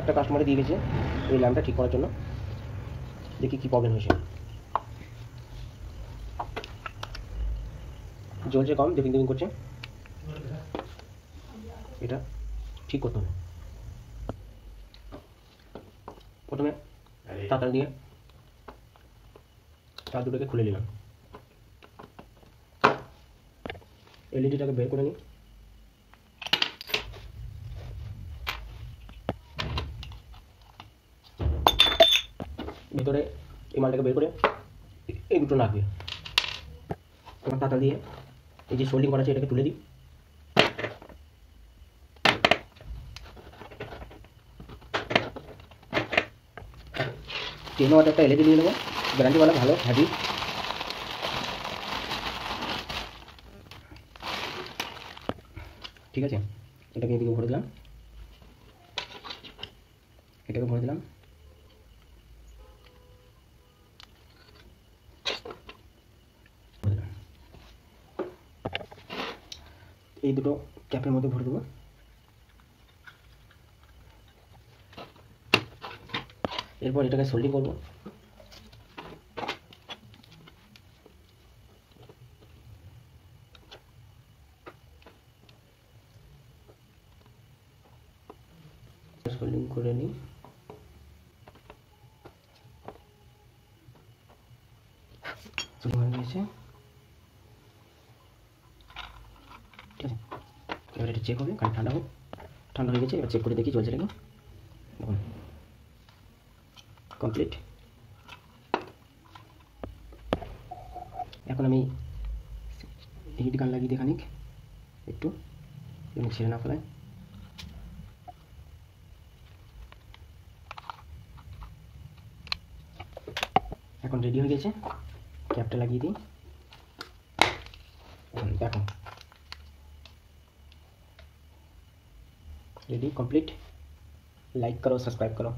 একটা কাস্টমারে দিয়ে গেছে এই ল্যাম্পটা ঠিক করার জন্য, দেখি কী প্রবলেম হয়েছে। জ্বলছে কম, দেখিং দেখিং করছে, এটা ঠিক করতে হবে। প্রথমে তার দিয়ে তার দুটোকে খুলে নিলাম, এলইডিটাকে বের করে নিই। ভেতরে এই মালটাকে বের করে এই দুটো নাকবে। আমার তাতা দিয়ে এই যে সোল্ডিং করা আছে এটাকে তুলে দিই। টেন ওয়াট একটা এলইডি নিয়ে নেবো, গ্যারান্টিওয়ালা, ভালো হ্যাভি। ঠিক আছে, এটাকে এদিকে ভরে দিলাম, এটাকে ভরে দিলাম। এই দুটো ক্যাপের মধ্যে ভরে দেবো। এরপর এটাকে সোল্ডিং করবো। সোল্ডিং করে নিই। সোল্ডিং হয়ে গেছে, ঠিক আছে। এবার এটা চেক হবে, কারণ ঠান্ডা হোক। ঠান্ডা হয়ে গেছে, এবার চেক করে দেখি চলছে নাকি। দেখুন কমপ্লিট। এখন আমি হিট গান লাগিয়ে দেখানি একটু, যেন ছেড়ে না ফেলায়। এখন রেডি হয়ে গেছে, ক্যাপটা লাগিয়ে দিই। দেখো रेडी कंप्लीट। लाइक करो, सब्सक्राइब करो।